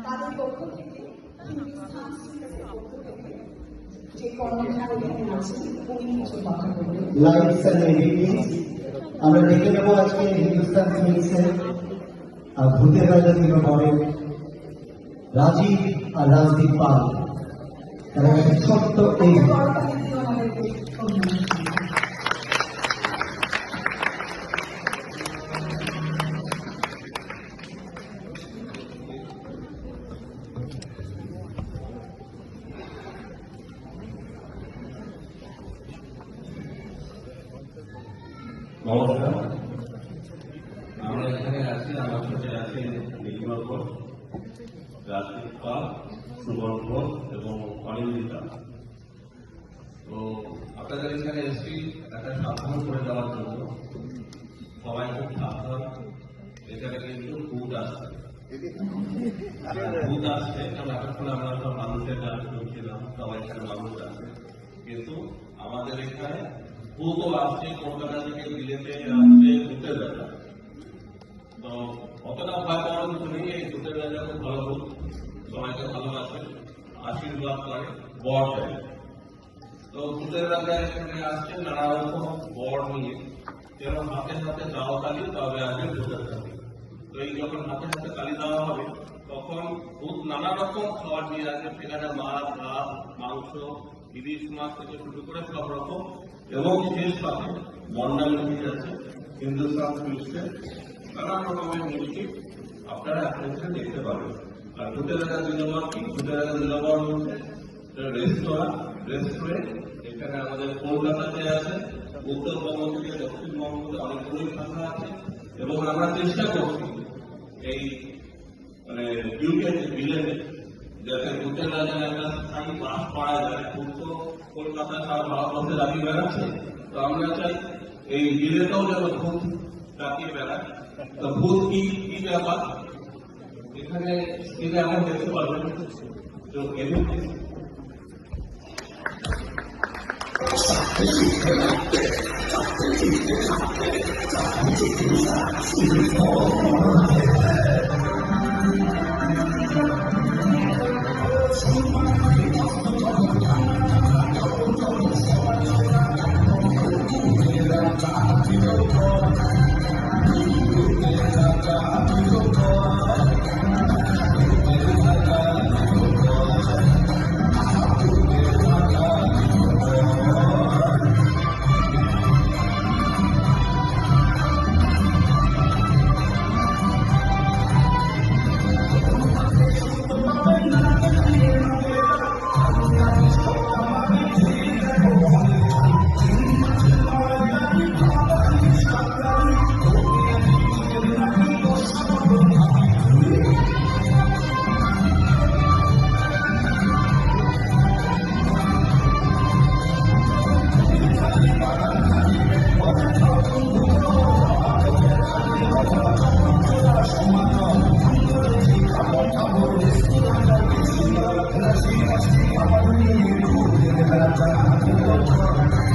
তাদের পক্ষ থেকে হিন্দুস্তান সিঙ্গারের পক্ষ থেকে যে কর্মচারী এখানে আছেন উনি কিছু কথা বলবেন। লাইভস এন্ড এডিটিংস আমরা দেখে নেব আজকে হিন্দুস্তান সিল্কসের ভূতের রাজা যিনি বলেন রাজীব আর রাজদীপ পাল, তারা ছোট্ট এই নমস্কার, আমরা এখানে আছি, আমার সাথে আছে নিখিল ঘোষ, রাজদীপ পাল, সুবল ঘোষ এবং অনিন্দিতা। তো আপনাদের এখানে এসেছি একটা সাবধান করে দেওয়ার জন্য। সবাই খুব সাবধান, এখানে কিন্তু ভূত আসছে। ভূত আসছে কারণ এতক্ষণ আমরা সব মানুষের গান শুনছিলাম, সবাই এখানে মানুষ আছে, কিন্তু আমাদের এখানে ভূতও আসছে। কলকাতা থেকে বিলেতে আসছে ভূতের রাজা। তো অতটা ভয় পাওয়ার কিছু নেই, এই ভূতের রাজা খুব ভালো ভূত, সবাইকে ভালোবাসে, আশীর্বাদ করে, বর দেয়। তো ভূতের রাজা এখানে আসছে নানা রকম বর নিয়ে, যেমন হাতে হাতে দাও কালি তবে আসবে ভূতের কালি। তো এই যখন হাতে হাতে কালি দেওয়া হবে তখন ভূত নানা রকম খাবার নিয়ে আসবে, সেখানে মাছ, ভাত, মাংস, ইলিশ মাছ থেকে শুরু করে সব রকম, এবং শেষ পাতে মন্ডা মিষ্টি আছে, হিন্দুস্তান সিল্কসের নানা রকমের মিষ্টি আপনারা এখন দেখতে পাবেন। আর ভূতের রাজা দিলবর কি, ভূতের রাজা দিলবর হচ্ছে রেস্টুরেন্ট। এখানে আমাদের কলকাতাতে আছে, উত্তরবঙ্গ থেকে দক্ষিণবঙ্গতে অনেকগুলোই শাখা আছে, এবং আমরা চেষ্টা করছি এই ইউকে বিলেনে যাতে ভূতের রাজার একটা স্থায়ী বাস পাওয়া যায়। ভূত তো কলকাতা সারা ভারতবর্ষে রাখি বেড়াচ্ছে, তো আমরা চাই এই বিলেতেও যেন ভূত রাখিয়ে বেড়ায়। তো ভূত কি কি ব্যাপার এখানে স্ক্রিনে এখন দেখতে পারবেন। তো এমনি Thank you.